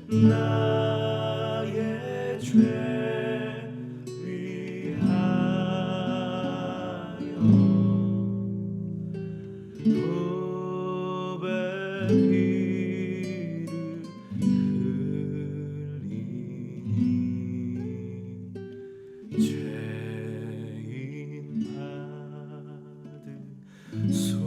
나의 죄 위하여 보배를 흘리니 죄인 받으소서.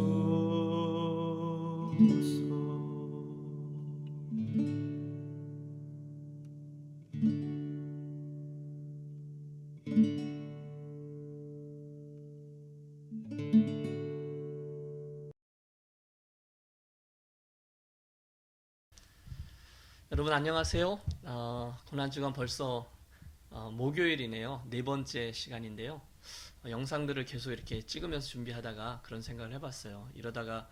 여러분 안녕하세요. 고난주간 벌써 목요일이네요. 네 번째 시간인데요. 영상들을 계속 이렇게 찍으면서 준비하다가 그런 생각을 해봤어요. 이러다가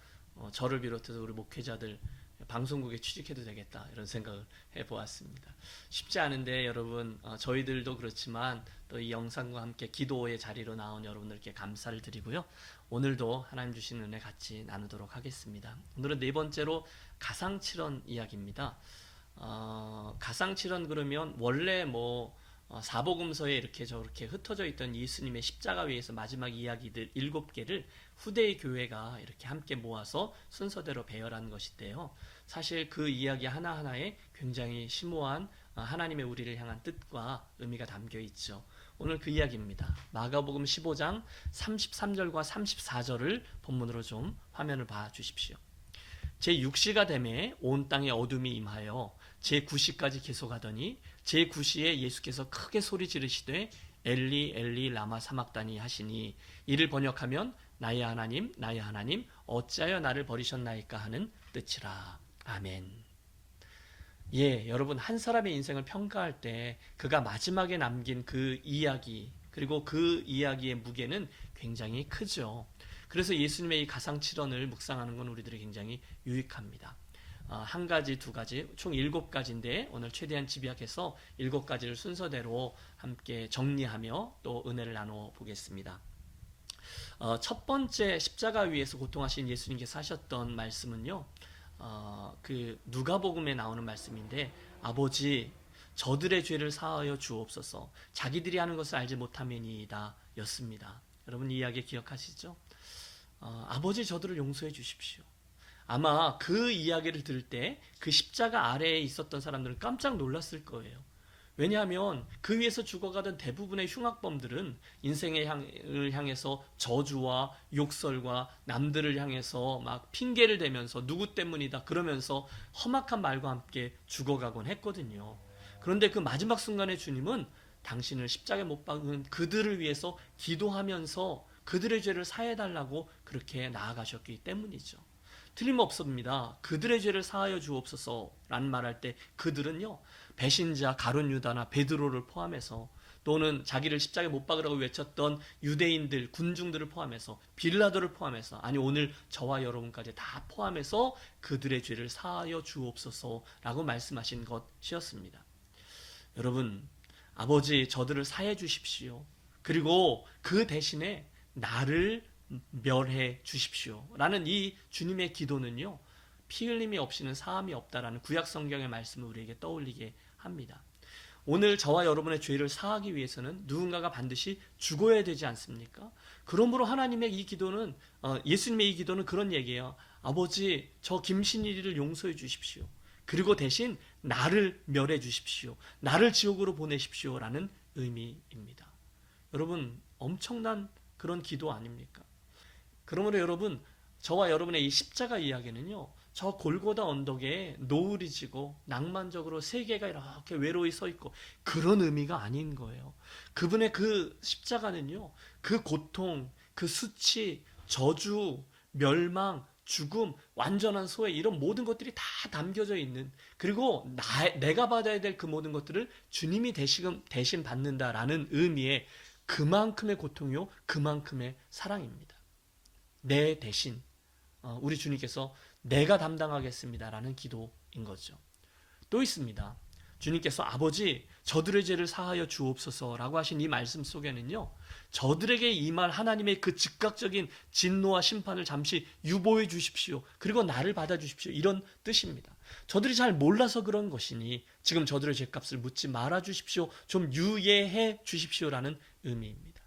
저를 비롯해서 우리 목회자들 방송국에 취직해도 되겠다 이런 생각을 해보았습니다. 쉽지 않은데 여러분 저희들도 그렇지만 또 이 영상과 함께 기도의 자리로 나온 여러분들께 감사를 드리고요. 오늘도 하나님 주신 은혜 같이 나누도록 하겠습니다. 오늘은 네 번째로 가상칠언 이야기입니다. 가상칠언 그러면 원래 사복음서에 이렇게 저렇게 흩어져 있던 예수님의 십자가 위에서 마지막 이야기들 7개를 후대의 교회가 이렇게 함께 모아서 순서대로 배열한 것인데요. 사실 그 이야기 하나하나에 굉장히 심오한 하나님의 우리를 향한 뜻과 의미가 담겨 있죠. 오늘 그 이야기입니다. 마가복음 15장 33절과 34절을 본문으로 좀 화면을 봐 주십시오. 제6시가 되매 온 땅에 어둠이 임하여 제9시까지 계속하더니 제9시에 예수께서 크게 소리 지르시되 엘리 엘리 라마 사막다니 하시니 이를 번역하면 나의 하나님 나의 하나님 어찌하여 나를 버리셨나이까 하는 뜻이라. 아멘. 예, 여러분 한 사람의 인생을 평가할 때 그가 마지막에 남긴 그 이야기 그리고 그 이야기의 무게는 굉장히 크죠. 그래서 예수님의 이 가상칠언을 묵상하는 건 우리들이 굉장히 유익합니다. 한 가지, 두 가지, 총 7가지인데 오늘 최대한 집약해서 7가지를 순서대로 함께 정리하며 또 은혜를 나눠 보겠습니다. 첫 번째 십자가 위에서 고통하신 예수님께서 하셨던 말씀은요. 그 누가복음에 나오는 말씀인데 아버지 저들의 죄를 사하여 주옵소서 자기들이 하는 것을 알지 못함이니이다 였습니다. 여러분 이 이야기 기억하시죠? 아버지 저들을 용서해 주십시오. 아마 그 이야기를 들을 때 그 십자가 아래에 있었던 사람들은 깜짝 놀랐을 거예요. 왜냐하면 그 위에서 죽어가던 대부분의 흉악범들은 인생을 향해서 저주와 욕설과 남들을 향해서 막 핑계를 대면서 누구 때문이다 그러면서 험악한 말과 함께 죽어가곤 했거든요. 그런데 그 마지막 순간에 주님은 당신을 십자가에 못 박은 그들을 위해서 기도하면서 그들의 죄를 사해달라고 그렇게 나아가셨기 때문이죠. 틀림없습니다. 그들의 죄를 사하여 주옵소서라는 말할 때 그들은요 배신자 가룟 유다나 베드로를 포함해서 또는 자기를 십자가에 못 박으라고 외쳤던 유대인들 군중들을 포함해서 빌라도를 포함해서 아니 오늘 저와 여러분까지 다 포함해서 그들의 죄를 사하여 주옵소서라고 말씀하신 것이었습니다. 여러분 아버지 저들을 사해 주십시오. 그리고 그 대신에 나를 멸해 주십시오 라는 이 주님의 기도는요 피 흘림이 없이는 사함이 없다라는 구약 성경의 말씀을 우리에게 떠올리게 합니다. 오늘 저와 여러분의 죄를 사하기 위해서는 누군가가 반드시 죽어야 되지 않습니까? 그러므로 하나님의 이 기도는 예수님의 이 기도는 그런 얘기예요. 아버지 저 김신일이를 용서해 주십시오. 그리고 대신 나를 멸해 주십시오. 나를 지옥으로 보내십시오 라는 의미입니다. 여러분 엄청난 그런 기도 아닙니까? 그러므로 여러분 저와 여러분의 이 십자가 이야기는요 저 골고다 언덕에 노을이 지고 낭만적으로 세계가 이렇게 외로이 서 있고 그런 의미가 아닌 거예요. 그분의 그 십자가는요 그 고통, 그 수치, 저주, 멸망, 죽음, 완전한 소외 이런 모든 것들이 다 담겨져 있는 그리고 내가 받아야 될 그 모든 것들을 주님이 대신 받는다라는 의미의 그만큼의 고통이요 그만큼의 사랑입니다. 내 대신 우리 주님께서 내가 담당하겠습니다라는 기도인 거죠. 또 있습니다. 주님께서 아버지 저들의 죄를 사하여 주옵소서라고 하신 이 말씀 속에는요, 저들에게 임할 하나님의 그 즉각적인 진노와 심판을 잠시 유보해 주십시오. 그리고 나를 받아 주십시오. 이런 뜻입니다. 저들이 잘 몰라서 그런 것이니 지금 저들의 죄값을 묻지 말아 주십시오. 좀 유예해 주십시오라는 의미입니다.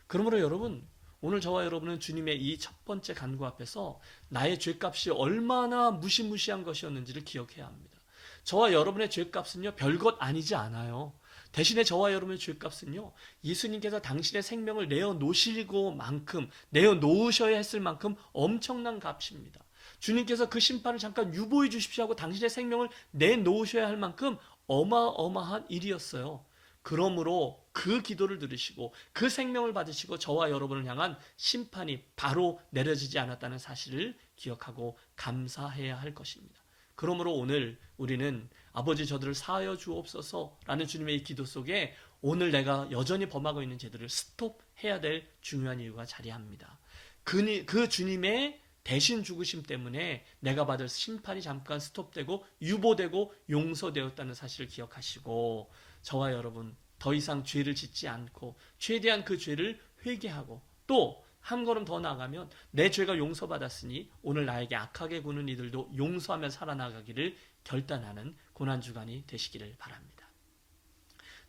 그러므로 여러분, 오늘 저와 여러분은 주님의 이 첫 번째 간구 앞에서 나의 죄값이 얼마나 무시무시한 것이었는지를 기억해야 합니다. 저와 여러분의 죄값은요, 별것 아니지 않아요. 대신에 저와 여러분의 죄값은요, 예수님께서 당신의 생명을 내어놓으시고 만큼, 내어놓으셔야 했을 만큼 엄청난 값입니다. 주님께서 그 심판을 잠깐 유보해 주십시오 하고 당신의 생명을 내놓으셔야 할 만큼 어마어마한 일이었어요. 그러므로 그 기도를 들으시고 그 생명을 받으시고 저와 여러분을 향한 심판이 바로 내려지지 않았다는 사실을 기억하고 감사해야 할 것입니다. 그러므로 오늘 우리는 아버지 저들을 사하여 주옵소서라는 주님의 이 기도 속에 오늘 내가 여전히 범하고 있는 죄들을 스톱해야 될 중요한 이유가 자리합니다. 그 주님의 대신 죽으심 때문에 내가 받을 심판이 잠깐 스톱되고 유보되고 용서되었다는 사실을 기억하시고 저와 여러분 더 이상 죄를 짓지 않고 최대한 그 죄를 회개하고 또 한 걸음 더 나아가면 내 죄가 용서받았으니 오늘 나에게 악하게 구는 이들도 용서하며 살아나가기를 결단하는 고난주간이 되시기를 바랍니다.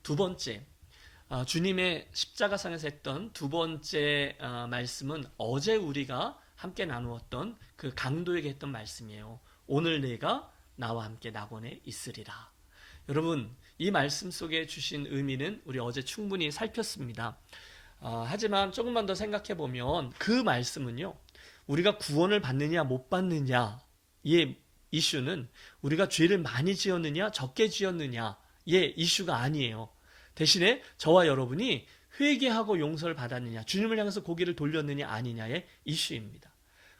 두 번째, 주님의 십자가상에서 했던 두 번째 말씀은 어제 우리가 함께 나누었던 그 강도에게 했던 말씀이에요. 오늘 내가 나와 함께 낙원에 있으리라. 여러분, 이 말씀 속에 주신 의미는 우리 어제 충분히 살폈습니다. 하지만 조금만 더 생각해 보면 그 말씀은요, 우리가 구원을 받느냐 못 받느냐의 이슈는 우리가 죄를 많이 지었느냐 적게 지었느냐의 이슈가 아니에요. 대신에 저와 여러분이 회개하고 용서를 받았느냐, 주님을 향해서 고개를 돌렸느냐 아니냐의 이슈입니다.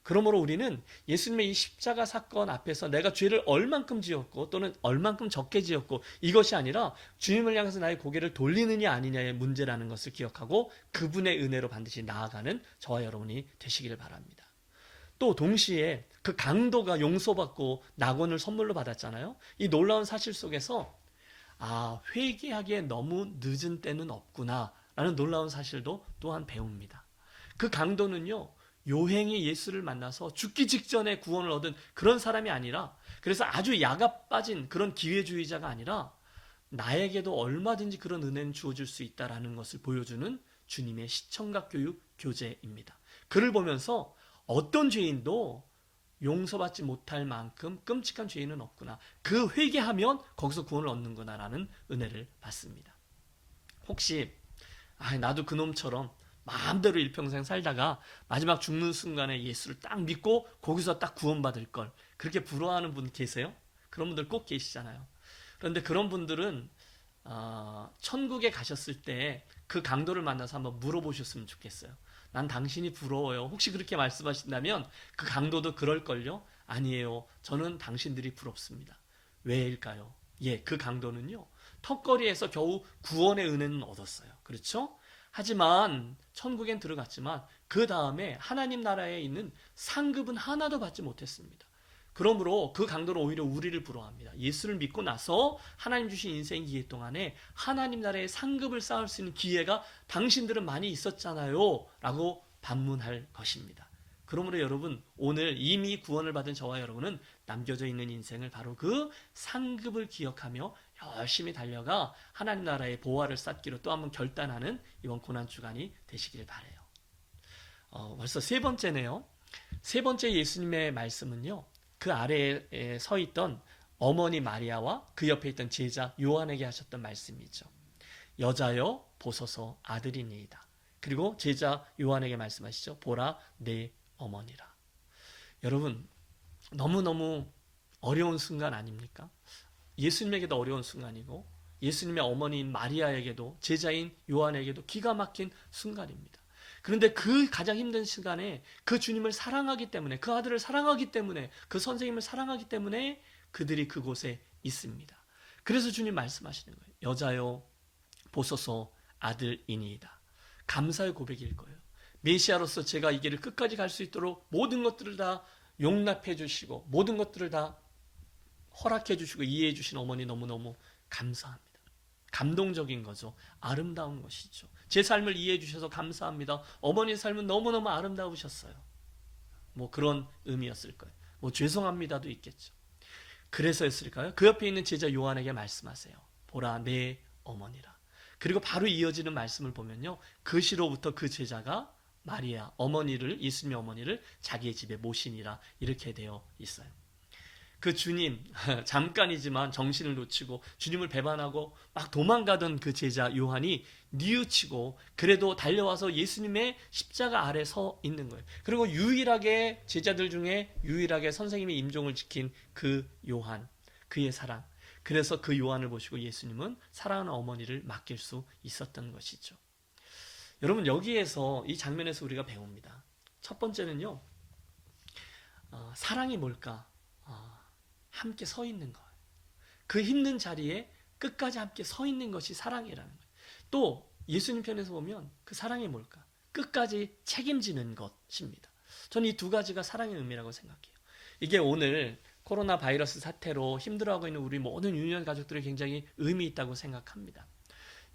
그러므로 우리는 예수님의 이 십자가 사건 앞에서 내가 죄를 얼만큼 지었고 또는 얼만큼 적게 지었고 이것이 아니라 주님을 향해서 나의 고개를 돌리느냐 아니냐의 문제라는 것을 기억하고 그분의 은혜로 반드시 나아가는 저와 여러분이 되시기를 바랍니다. 또 동시에 그 강도가 용서받고 낙원을 선물로 받았잖아요. 이 놀라운 사실 속에서 회개하기에 너무 늦은 때는 없구나 라는 놀라운 사실도 또한 배웁니다. 그 강도는요, 요행이 예수를 만나서 죽기 직전에 구원을 얻은 그런 사람이 아니라, 그래서 아주 야가 빠진 그런 기회주의자가 아니라 나에게도 얼마든지 그런 은혜는 주어질 수 있다라는 것을 보여주는 주님의 시청각 교육 교재입니다. 그를 보면서 어떤 죄인도 용서받지 못할 만큼 끔찍한 죄인은 없구나, 그 회개하면 거기서 구원을 얻는구나라는 은혜를 받습니다. 혹시 나도 그놈처럼 마음대로 일평생 살다가 마지막 죽는 순간에 예수를 딱 믿고 거기서 딱 구원받을 걸, 그렇게 부러워하는 분 계세요? 그런 분들 꼭 계시잖아요. 그런데 그런 분들은 천국에 가셨을 때 그 강도를 만나서 한번 물어보셨으면 좋겠어요. 난 당신이 부러워요. 혹시 그렇게 말씀하신다면 그 강도도 그럴걸요? 아니에요. 저는 당신들이 부럽습니다. 왜일까요? 그 강도는요, 턱걸이에서 겨우 구원의 은혜는 얻었어요. 그렇죠? 하지만 천국엔 들어갔지만 그 다음에 하나님 나라에 있는 상급은 하나도 받지 못했습니다. 그러므로 그 강도는 오히려 우리를 부러워합니다. 예수를 믿고 나서 하나님 주신 인생 기회 동안에 하나님 나라의 상급을 쌓을 수 있는 기회가 당신들은 많이 있었잖아요 라고 반문할 것입니다. 그러므로 여러분, 오늘 이미 구원을 받은 저와 여러분은 남겨져 있는 인생을 바로 그 상급을 기억하며 열심히 달려가 하나님 나라의 보화를 쌓기로 또 한번 결단하는 이번 고난주간이 되시길 바라요. 벌써 세 번째네요. 세 번째 예수님의 말씀은요, 그 아래에 서 있던 어머니 마리아와 그 옆에 있던 제자 요한에게 하셨던 말씀이죠. 여자여 보소서 아들이니이다. 그리고 제자 요한에게 말씀하시죠. 보라 내 어머니라. 여러분, 너무너무 어려운 순간 아닙니까? 예수님에게도 어려운 순간이고 예수님의 어머니인 마리아에게도 제자인 요한에게도 기가 막힌 순간입니다. 그런데 그 가장 힘든 시간에 그 주님을 사랑하기 때문에, 그 아들을 사랑하기 때문에, 그 선생님을 사랑하기 때문에 그들이 그곳에 있습니다. 그래서 주님 말씀하시는 거예요. 여자여 보소서 아들이니이다. 감사의 고백일 거예요. 메시아로서 제가 이 길을 끝까지 갈 수 있도록 모든 것들을 다 용납해 주시고 모든 것들을 다 허락해 주시고 이해해 주신 어머니 너무너무 감사합니다. 감동적인 거죠. 아름다운 것이죠. 제 삶을 이해해 주셔서 감사합니다. 어머니 삶은 너무너무 아름다우셨어요. 뭐 그런 의미였을 거예요. 뭐 죄송합니다도 있겠죠. 그래서였을까요? 그 옆에 있는 제자 요한에게 말씀하세요. 보라 내 어머니라. 그리고 바로 이어지는 말씀을 보면요. 그 시로부터 그 제자가 마리아 어머니를, 예수님의 어머니를 자기의 집에 모시니라 이렇게 되어 있어요. 그 주님, 잠깐이지만 정신을 놓치고 주님을 배반하고 막 도망가던 그 제자 요한이 뉘우치고 그래도 달려와서 예수님의 십자가 아래 서 있는 거예요. 그리고 유일하게 제자들 중에 유일하게 선생님의 임종을 지킨 그 요한, 그의 사랑. 그래서 그 요한을 보시고 예수님은 사랑하는 어머니를 맡길 수 있었던 것이죠. 여러분 여기에서 이 장면에서 우리가 배웁니다. 첫 번째는요. 사랑이 뭘까? 함께 서 있는 거예요. 그 힘든 자리에 끝까지 함께 서 있는 것이 사랑이라는 거예요. 또 예수님 편에서 보면 그 사랑이 뭘까? 끝까지 책임지는 것입니다. 저는 이 두 가지가 사랑의 의미라고 생각해요. 이게 오늘 코로나 바이러스 사태로 힘들어하고 있는 우리 모든 유년 가족들이 굉장히 의미 있다고 생각합니다.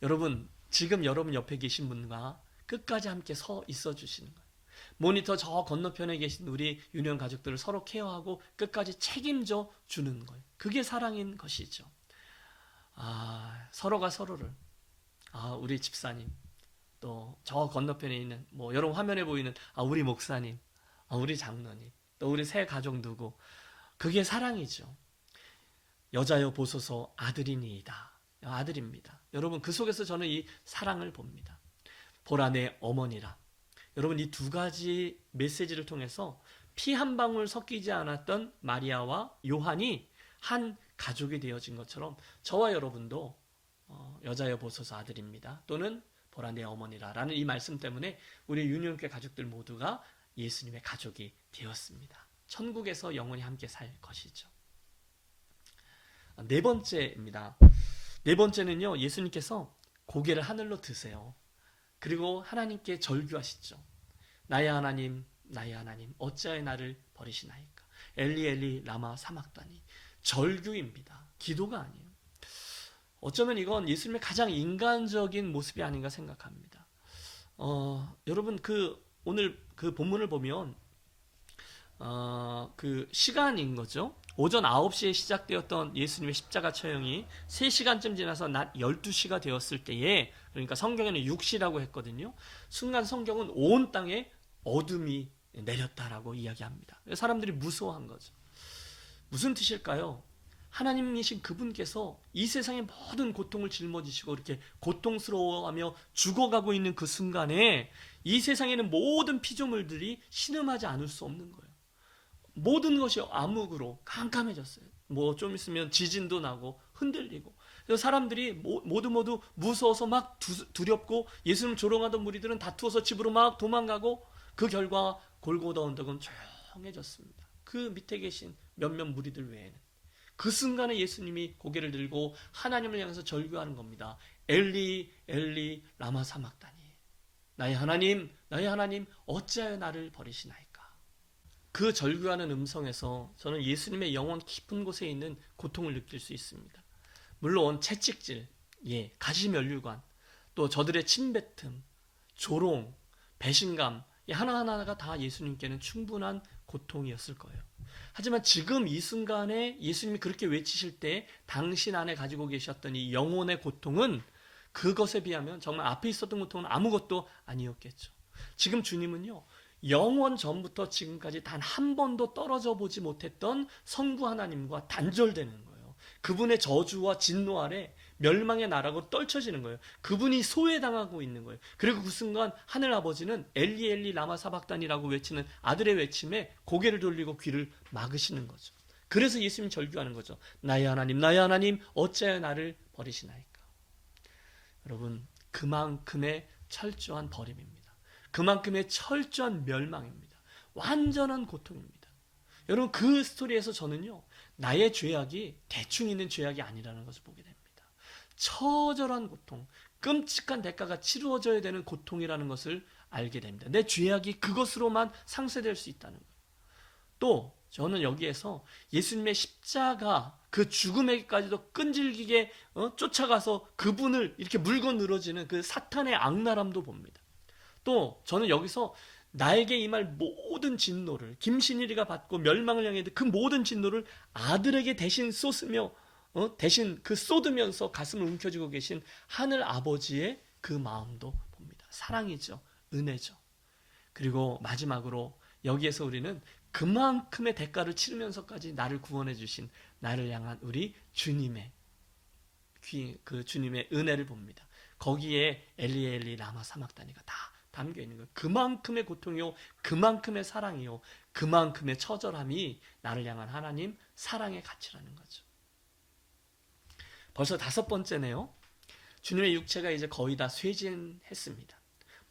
여러분, 지금 여러분 옆에 계신 분과 끝까지 함께 서 있어 주시는 거예요. 모니터 저 건너편에 계신 우리 유년 가족들을 서로 케어하고 끝까지 책임져 주는 거예요. 그게 사랑인 것이죠. 서로가 서로를, 우리 집사님, 또 저 건너편에 있는, 뭐 여러분 화면에 보이는 우리 목사님, 우리 장로님, 또 우리 새 가족 누구, 그게 사랑이죠. 여자여 보소서 아들이니이다. 아들입니다. 여러분 그 속에서 저는 이 사랑을 봅니다. 보라 내 어머니라. 여러분 이 두 가지 메시지를 통해서 피 한 방울 섞이지 않았던 마리아와 요한이 한 가족이 되어진 것처럼 저와 여러분도 여자여 보소서 아들입니다. 또는 보라 내 어머니라 라는 이 말씀 때문에 우리 유년교회 가족들 모두가 예수님의 가족이 되었습니다. 천국에서 영원히 함께 살 것이죠. 네 번째입니다. 네 번째는요. 예수님께서 고개를 하늘로 드세요. 그리고 하나님께 절규하시죠. 나의 하나님, 나의 하나님, 어찌하여 나를 버리시나이까. 엘리 엘리 라마 사막다니. 절규입니다. 기도가 아니에요. 어쩌면 이건 예수님의 가장 인간적인 모습이 아닌가 생각합니다. 여러분 오늘 그 본문을 보면 그 시간인 거죠. 오전 9시에 시작되었던 예수님의 십자가 처형이 3시간쯤 지나서 낮 12시가 되었을 때에, 그러니까 성경에는 6시라고 했거든요. 순간 성경은 온 땅에 어둠이 내렸다라고 이야기합니다. 사람들이 무서워한 거죠. 무슨 뜻일까요? 하나님이신 그분께서 이 세상의 모든 고통을 짊어지시고 이렇게 고통스러워하며 죽어가고 있는 그 순간에 이 세상에는 모든 피조물들이 신음하지 않을 수 없는 거예요. 모든 것이 암흑으로 깜깜해졌어요. 뭐 좀 있으면 지진도 나고 흔들리고. 그래서 사람들이 모두 무서워서 막 두렵고 예수님 조롱하던 무리들은 다투어서 집으로 막 도망가고 그 결과 골고다 언덕은 조용해졌습니다. 그 밑에 계신 몇몇 무리들 외에는. 그 순간에 예수님이 고개를 들고 하나님을 향해서 절규하는 겁니다. 엘리 엘리 라마 사막다니. 나의 하나님 나의 하나님 어찌하여 나를 버리시나이까. 그 절규하는 음성에서 저는 예수님의 영혼 깊은 곳에 있는 고통을 느낄 수 있습니다. 물론 채찍질, 가시면류관, 또 저들의 침뱉음, 조롱, 배신감, 이 하나하나가 다 예수님께는 충분한 고통이었을 거예요. 하지만 지금 이 순간에 예수님이 그렇게 외치실 때 당신 안에 가지고 계셨던 이 영혼의 고통은 그것에 비하면 정말 앞에 있었던 고통은 아무것도 아니었겠죠. 지금 주님은요, 영원 전부터 지금까지 단 한 번도 떨어져 보지 못했던 성부 하나님과 단절되는 거예요. 그분의 저주와 진노 아래 멸망의 나라로 떨쳐지는 거예요. 그분이 소외당하고 있는 거예요. 그리고 그 순간 하늘 아버지는 엘리 엘리 라마 사박단이라고 외치는 아들의 외침에 고개를 돌리고 귀를 막으시는 거죠. 그래서 예수님 절규하는 거죠. 나의 하나님 어찌하여 나를 버리시나이까. 여러분, 그만큼의 철저한 버림입니다. 그만큼의 철저한 멸망입니다. 완전한 고통입니다. 여러분 그 스토리에서 저는요, 나의 죄악이 대충 있는 죄악이 아니라는 것을 보게 됩니다. 처절한 고통, 끔찍한 대가가 치루어져야 되는 고통이라는 것을 알게 됩니다. 내 죄악이 그것으로만 상쇄될 수 있다는 거예요. 또 저는 여기에서 예수님의 십자가 그 죽음에게까지도 끈질기게 쫓아가서 그분을 이렇게 물고 늘어지는 그 사탄의 악랄함도 봅니다. 또 저는 여기서 나에게 임할 모든 진노를 김신일이가 받고 멸망을 향해 그 모든 진노를 아들에게 대신 쏟으며 대신 그 쏟으면서 가슴을 움켜쥐고 계신 하늘 아버지의 그 마음도 봅니다. 사랑이죠. 은혜죠. 그리고 마지막으로 여기에서 우리는 그만큼의 대가를 치르면서까지 나를 구원해 주신 나를 향한 우리 주님의 그 주님의 은혜를 봅니다. 거기에 엘리 라마 사막다니가 다 담겨 있는 거예요. 그만큼의 고통이요, 그만큼의 사랑이요, 그만큼의 처절함이 나를 향한 하나님 사랑의 가치라는 거죠. 벌써 5번째네요. 주님의 육체가 이제 거의 다 쇠진했습니다.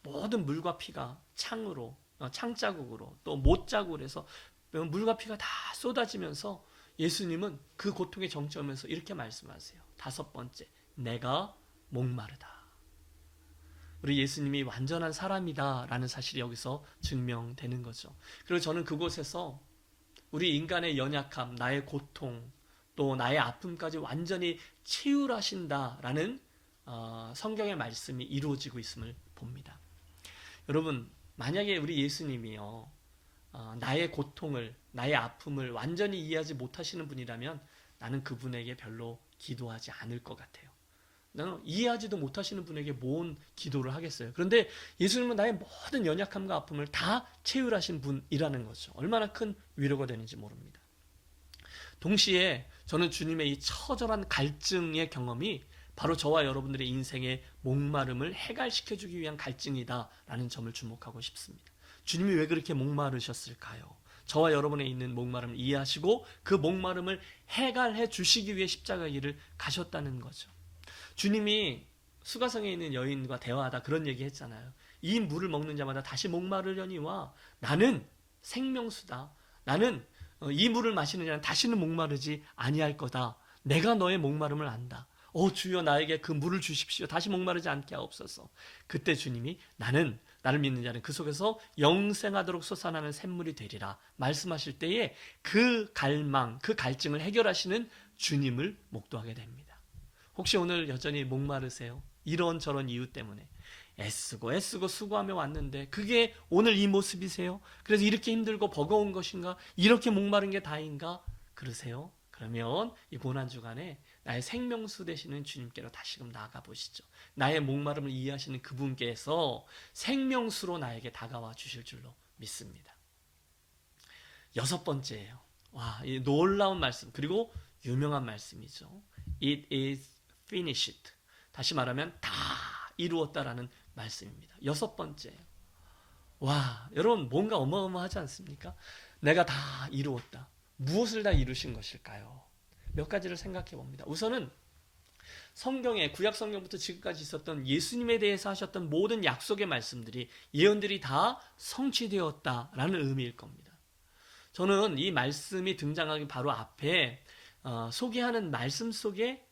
모든 물과 피가 창으로, 창자국으로 또 못자국으로 해서 물과 피가 다 쏟아지면서 예수님은 그 고통의 정점에서 이렇게 말씀하세요. 5번째, 내가 목마르다. 우리 예수님이 완전한 사람이다라는 사실이 여기서 증명되는 거죠. 그리고 저는 그곳에서 우리 인간의 연약함, 나의 고통, 또 나의 아픔까지 완전히 치유하신다라는 성경의 말씀이 이루어지고 있음을 봅니다. 여러분, 만약에 우리 예수님이요, 나의 고통을, 나의 아픔을 완전히 이해하지 못하시는 분이라면 나는 그분에게 별로 기도하지 않을 것 같아요. 나는 이해하지도 못하시는 분에게 뭔 기도를 하겠어요. 그런데 예수님은 나의 모든 연약함과 아픔을 다 체휼하신 분이라는 거죠. 얼마나 큰 위로가 되는지 모릅니다. 동시에 저는 주님의 이 처절한 갈증의 경험이 바로 저와 여러분들의 인생의 목마름을 해갈시켜주기 위한 갈증이다라는 점을 주목하고 싶습니다. 주님이 왜 그렇게 목마르셨을까요? 저와 여러분의 있는 목마름을 이해하시고 그 목마름을 해갈해 주시기 위해 십자가의 길을 가셨다는 거죠. 주님이 수가성에 있는 여인과 대화하다 그런 얘기 했잖아요. 이 물을 먹는 자마다 다시 목마르려니와 나는 생명수다. 나는 이 물을 마시는 자는 다시는 목마르지 아니할 거다. 내가 너의 목마름을 안다. 주여 나에게 그 물을 주십시오. 다시 목마르지 않게 하옵소서. 그때 주님이 나는 나를 믿는 자는 그 속에서 영생하도록 솟아나는 샘물이 되리라 말씀하실 때에 그 갈망, 그 갈증을 해결하시는 주님을 목도하게 됩니다. 혹시 오늘 여전히 목마르세요? 이런저런 이유 때문에 애쓰고 수고하며 왔는데 그게 오늘 이 모습이세요? 그래서 이렇게 힘들고 버거운 것인가? 이렇게 목마른 게 다인가? 그러세요? 그러면 이 고난주간에 나의 생명수 되시는 주님께로 다시금 나아가 보시죠. 나의 목마름을 이해하시는 그분께서 생명수로 나에게 다가와 주실 줄로 믿습니다. 6번째예요. 와, 이 놀라운 말씀, 그리고 유명한 말씀이죠. It is finished. 다시 말하면 다 이루었다라는 말씀입니다. 6번째예요. 와, 여러분 뭔가 어마어마하지 않습니까? 내가 다 이루었다. 무엇을 다 이루신 것일까요? 몇 가지를 생각해 봅니다. 우선은 성경에 구약 성경부터 지금까지 있었던 예수님에 대해서 하셨던 모든 약속의 말씀들이 예언들이 다 성취되었다라는 의미일 겁니다. 저는 이 말씀이 등장하기 바로 앞에 소개하는 말씀 속에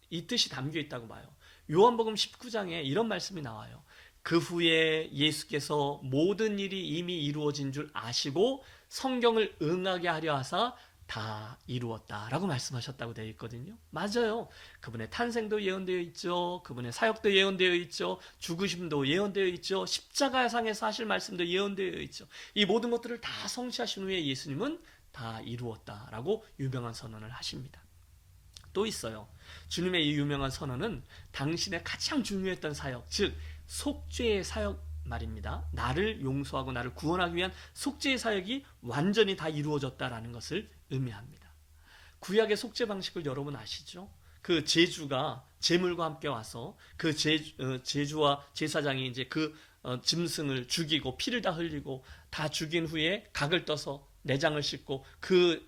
이 뜻이 담겨 있다고 봐요. 요한복음 19장에 이런 말씀이 나와요. 그 후에 예수께서 모든 일이 이미 이루어진 줄 아시고 성경을 응하게 하려 하사 다 이루었다라고 말씀하셨다고 되어 있거든요. 맞아요. 그분의 탄생도 예언되어 있죠. 그분의 사역도 예언되어 있죠. 죽으심도 예언되어 있죠. 십자가상에서 하실 말씀도 예언되어 있죠. 이 모든 것들을 다 성취하신 후에 예수님은 다 이루었다라고 유명한 선언을 하십니다. 또 있어요. 주님의 이 유명한 선언은 당신의 가장 중요했던 사역, 즉 속죄의 사역 말입니다. 나를 용서하고 나를 구원하기 위한 속죄의 사역이 완전히 다 이루어졌다라는 것을 의미합니다. 구약의 속죄 방식을 여러분 아시죠? 그 제주가 제물과 함께 와서 그 제주와 제사장이 이제 그 짐승을 죽이고 피를 다 흘리고 다 죽인 후에 각을 떠서 내장을 씻고 그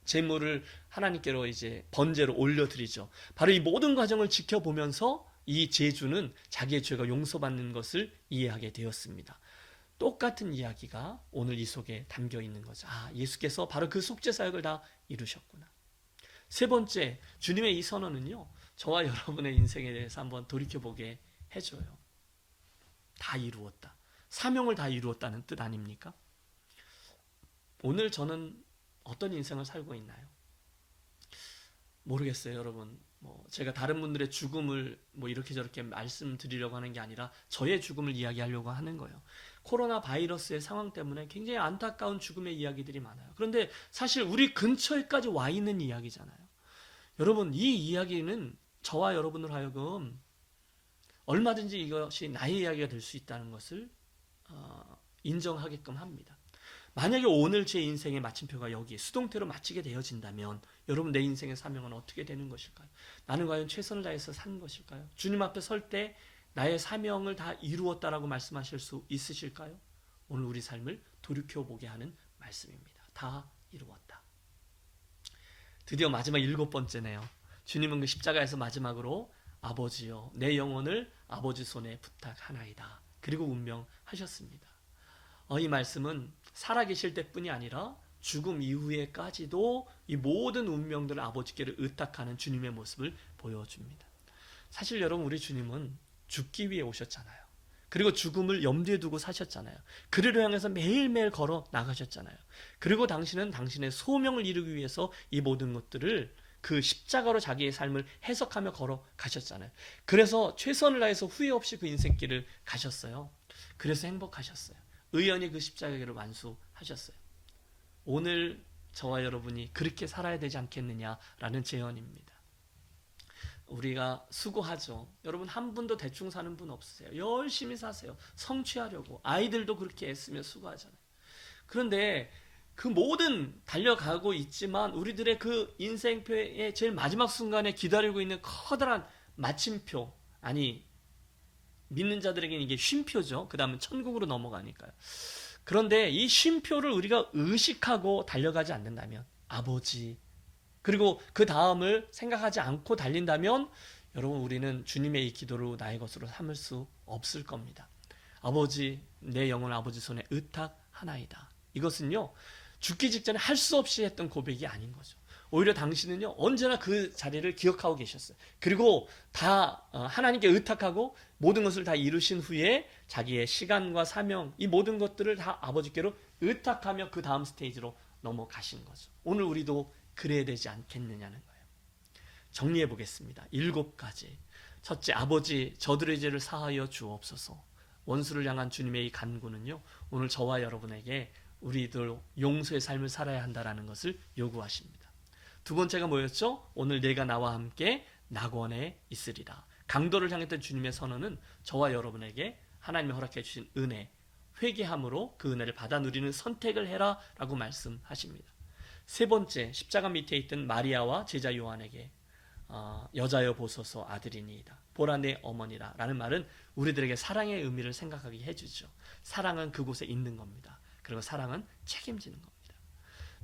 제물을 하나님께로 이제 번제로 올려드리죠. 바로 이 모든 과정을 지켜보면서 이 제주는 자기의 죄가 용서받는 것을 이해하게 되었습니다. 똑같은 이야기가 오늘 이 속에 담겨 있는 거죠. 예수께서 바로 그 속죄 사역을 다 이루셨구나. 3번째, 주님의 이 선언은요, 저와 여러분의 인생에 대해서 한번 돌이켜보게 해줘요. 다 이루었다. 사명을 다 이루었다는 뜻 아닙니까? 오늘 저는 어떤 인생을 살고 있나요? 모르겠어요, 여러분. 뭐 제가 다른 분들의 죽음을 뭐 이렇게 저렇게 말씀드리려고 하는 게 아니라 저의 죽음을 이야기하려고 하는 거예요. 코로나 바이러스의 상황 때문에 굉장히 안타까운 죽음의 이야기들이 많아요. 그런데 사실 우리 근처에까지 와 있는 이야기잖아요. 여러분, 이 이야기는 저와 여러분으로 하여금 얼마든지 이것이 나의 이야기가 될 수 있다는 것을 인정하게끔 합니다. 만약에 오늘 제 인생의 마침표가 여기 수동태로 마치게 되어진다면 여러분, 내 인생의 사명은 어떻게 되는 것일까요? 나는 과연 최선을 다해서 산 것일까요? 주님 앞에 설 때 나의 사명을 다 이루었다라고 말씀하실 수 있으실까요? 오늘 우리 삶을 돌이켜보게 하는 말씀입니다. 다 이루었다. 드디어 마지막 7번째네요. 주님은 그 십자가에서 마지막으로 아버지여 내 영혼을 아버지 손에 부탁하나이다. 그리고 운명하셨습니다. 이 말씀은 살아계실 때뿐이 아니라 죽음 이후에까지도 이 모든 운명들을 아버지께를 의탁하는 주님의 모습을 보여줍니다. 사실 여러분, 우리 주님은 죽기 위해 오셨잖아요. 그리고 죽음을 염두에 두고 사셨잖아요. 그를 향해서 매일매일 걸어 나가셨잖아요. 그리고 당신은 당신의 소명을 이루기 위해서 이 모든 것들을 그 십자가로 자기의 삶을 해석하며 걸어 가셨잖아요. 그래서 최선을 다해서 후회 없이 그 인생길을 가셨어요. 그래서 행복하셨어요. 의연히 그 십자가의 길을 완수하셨어요. 오늘 저와 여러분이 그렇게 살아야 되지 않겠느냐라는 제언입니다. 우리가 수고하죠. 여러분, 한 분도 대충 사는 분 없으세요. 열심히 사세요. 성취하려고. 아이들도 그렇게 애쓰며 수고하잖아요. 그런데 그 모든 달려가고 있지만 우리들의 그 인생표의 제일 마지막 순간에 기다리고 있는 커다란 마침표, 아니 믿는 자들에게는 이게 쉼표죠. 그 다음은 천국으로 넘어가니까요. 그런데 이 쉼표를 우리가 의식하고 달려가지 않는다면, 아버지, 그리고 그 다음을 생각하지 않고 달린다면 여러분, 우리는 주님의 이 기도를 나의 것으로 삼을 수 없을 겁니다. 아버지, 내 영혼을 아버지 손에 의탁하나이다. 이것은요, 죽기 직전에 할 수 없이 했던 고백이 아닌 거죠. 오히려 당신은요, 언제나 그 자리를 기억하고 계셨어요. 그리고 다 하나님께 의탁하고 모든 것을 다 이루신 후에 자기의 시간과 사명, 이 모든 것들을 다 아버지께로 의탁하며 그 다음 스테이지로 넘어가신 거죠. 오늘 우리도 그래야 되지 않겠느냐는 거예요. 정리해 보겠습니다. 7가지. 첫째, 아버지, 저들의 죄를 사하여 주옵소서. 원수를 향한 주님의 이 간구는요, 오늘 저와 여러분에게 우리들 용서의 삶을 살아야 한다는 것을 요구하십니다. 두 번째가 뭐였죠? 오늘 내가 나와 함께 낙원에 있으리라. 강도를 향했던 주님의 선언은 저와 여러분에게 하나님이 허락해 주신 은혜, 회개함으로 그 은혜를 받아 누리는 선택을 해라 라고 말씀하십니다. 세 번째, 십자가 밑에 있던 마리아와 제자 요한에게 여자여 보소서 아들이니이다. 보라 내 어머니라 라는 말은 우리들에게 사랑의 의미를 생각하게 해주죠. 사랑은 그곳에 있는 겁니다. 그리고 사랑은 책임지는 겁니다.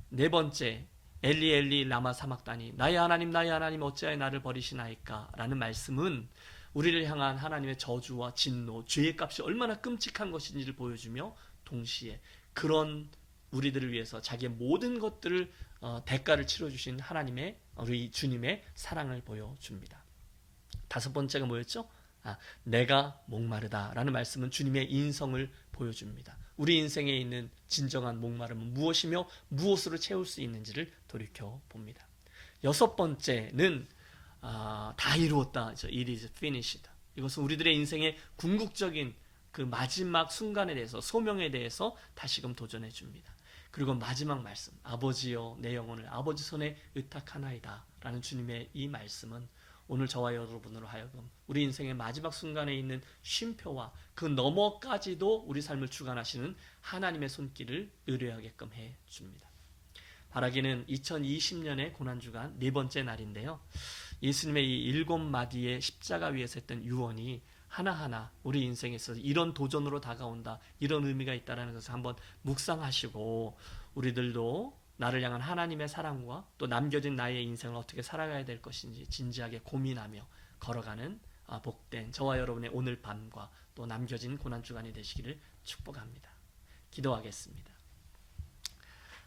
네 번째, 엘리 엘리 라마 사막다니 나의 하나님 어찌하여 나를 버리시나이까 라는 말씀은 우리를 향한 하나님의 저주와 진노, 죄의 값이 얼마나 끔찍한 것인지를 보여주며 동시에 그런 우리들을 위해서 자기의 모든 것들을 대가를 치러주신 하나님의, 우리 주님의 사랑을 보여줍니다. 다섯 번째가 뭐였죠? 내가 목마르다 라는 말씀은 주님의 인성을 보여줍니다. 우리 인생에 있는 진정한 목마름은 무엇이며 무엇으로 채울 수 있는지를 돌이켜 봅니다. 여섯 번째는 다 이루었다. It is finished. 이것은 우리들의 인생의 궁극적인 그 마지막 순간에 대해서, 소명에 대해서 다시금 도전해 줍니다. 그리고 마지막 말씀, 아버지여 내 영혼을 아버지 손에 의탁하나이다 라는 주님의 이 말씀은 오늘 저와 여러분으로 하여금 우리 인생의 마지막 순간에 있는 쉼표와 그 너머까지도 우리 삶을 주관하시는 하나님의 손길을 의뢰하게끔 해줍니다. 바라기는 2020년의 고난주간 네 번째 날인데요. 예수님의 이 7마디의 십자가 위에서 했던 유언이 하나하나 우리 인생에 있어서 이런 도전으로 다가온다, 이런 의미가 있다는 것을 한번 묵상하시고 우리들도 나를 향한 하나님의 사랑과 또 남겨진 나의 인생을 어떻게 살아가야 될 것인지 진지하게 고민하며 걸어가는 복된 저와 여러분의 오늘 밤과 또 남겨진 고난주간이 되시기를 축복합니다. 기도하겠습니다.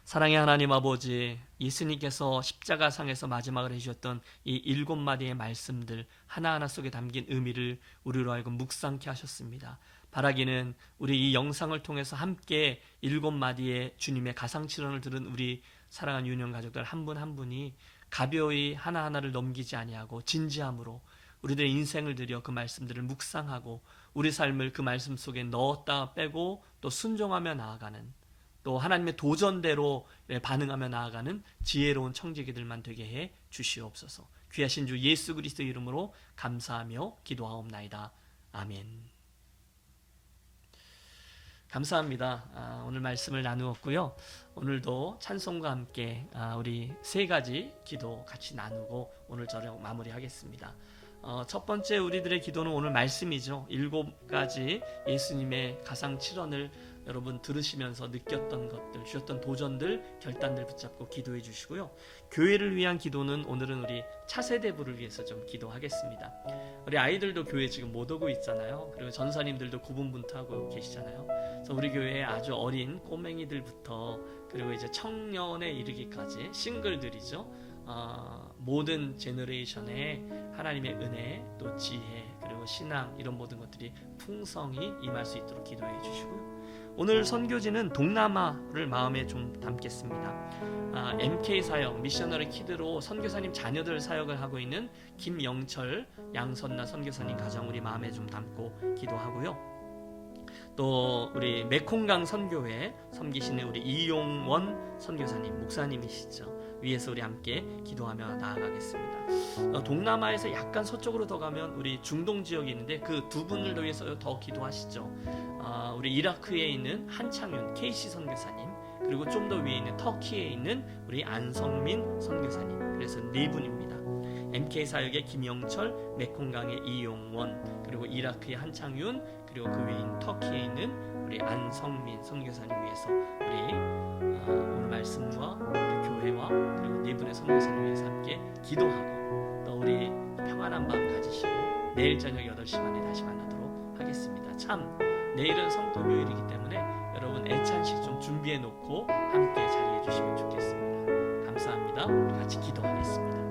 사랑의 하나님 아버지, 예수님께서 십자가상에서 마지막을 해주셨던 이 7마디의 말씀들 하나하나 속에 담긴 의미를 우리로 하여금 묵상케 하셨습니다. 바라기는 우리 이 영상을 통해서 함께 7마디의 주님의 가상칠언을 들은 우리 사랑하는 유년 가족들 한 분 한 분이 가벼이 하나하나를 넘기지 아니하고 진지함으로 우리들의 인생을 들여 그 말씀들을 묵상하고 우리 삶을 그 말씀 속에 넣었다 빼고 또 순종하며 나아가는, 또 하나님의 도전대로 반응하며 나아가는 지혜로운 청지기들만 되게 해 주시옵소서. 귀하신 주 예수 그리스도 이름으로 감사하며 기도하옵나이다. 아멘. 감사합니다. 오늘 말씀을 나누었고요. 오늘도 찬송과 함께 우리 세 가지 기도 같이 나누고 오늘 저녁 마무리하겠습니다. 첫 번째 우리들의 기도는 오늘 말씀이죠. 7가지 예수님의 가상 7언을 여러분 들으시면서 느꼈던 것들, 주셨던 도전들, 결단들 붙잡고 기도해 주시고요. 교회를 위한 기도는 오늘은 우리 차세대부를 위해서 좀 기도하겠습니다. 우리 아이들도 교회 지금 못 오고 있잖아요. 그리고 전사님들도 고분분투하고 계시잖아요. 그래서 우리 교회에 아주 어린 꼬맹이들부터 그리고 이제 청년에 이르기까지 싱글들이죠. 모든 제너레이션에 하나님의 은혜, 또 지혜, 그리고 신앙 이런 모든 것들이 풍성히 임할 수 있도록 기도해 주시고요. 오늘 선교지는 동남아를 마음에 좀 담겠습니다. MK 사역, 미셔너리 키드로 선교사님 자녀들 사역을 하고 있는 김영철, 양선나 선교사님 가정 우리 마음에 좀 담고 기도하고요. 또 우리 메콩강 선교회 섬기시는 우리 이용원 선교사님, 목사님이시죠. 위에서 우리 함께 기도하며 나아가겠습니다. 동남아에서 약간 서쪽으로 더 가면 우리 중동 지역이 있는데 그 두 분을 위해서 더 기도하시죠. 우리 이라크에 있는 한창윤 케이시 선교사님, 그리고 좀 더 위에 있는 터키에 있는 우리 안성민 선교사님, 그래서 네 분입니다. MK 사역의 김영철, 메콩강의 이용원, 그리고 이라크의 한창윤, 그리고 그 위에 있는 터키에 있는 우리 안성민 선교사님 위해서 우리 오늘 말씀과 우리 교회와 그리고 네 분의 선교사님 위해서 함께 기도하고 또 우리 평안한 밤 가지시고 내일 저녁 8시 반에 다시 만나도록 하겠습니다. 참 내일은 성도요일이기 때문에 여러분 애찬식 좀 준비해 놓고 함께 자리해 주시면 좋겠습니다. 감사합니다. 우리 같이 기도하겠습니다.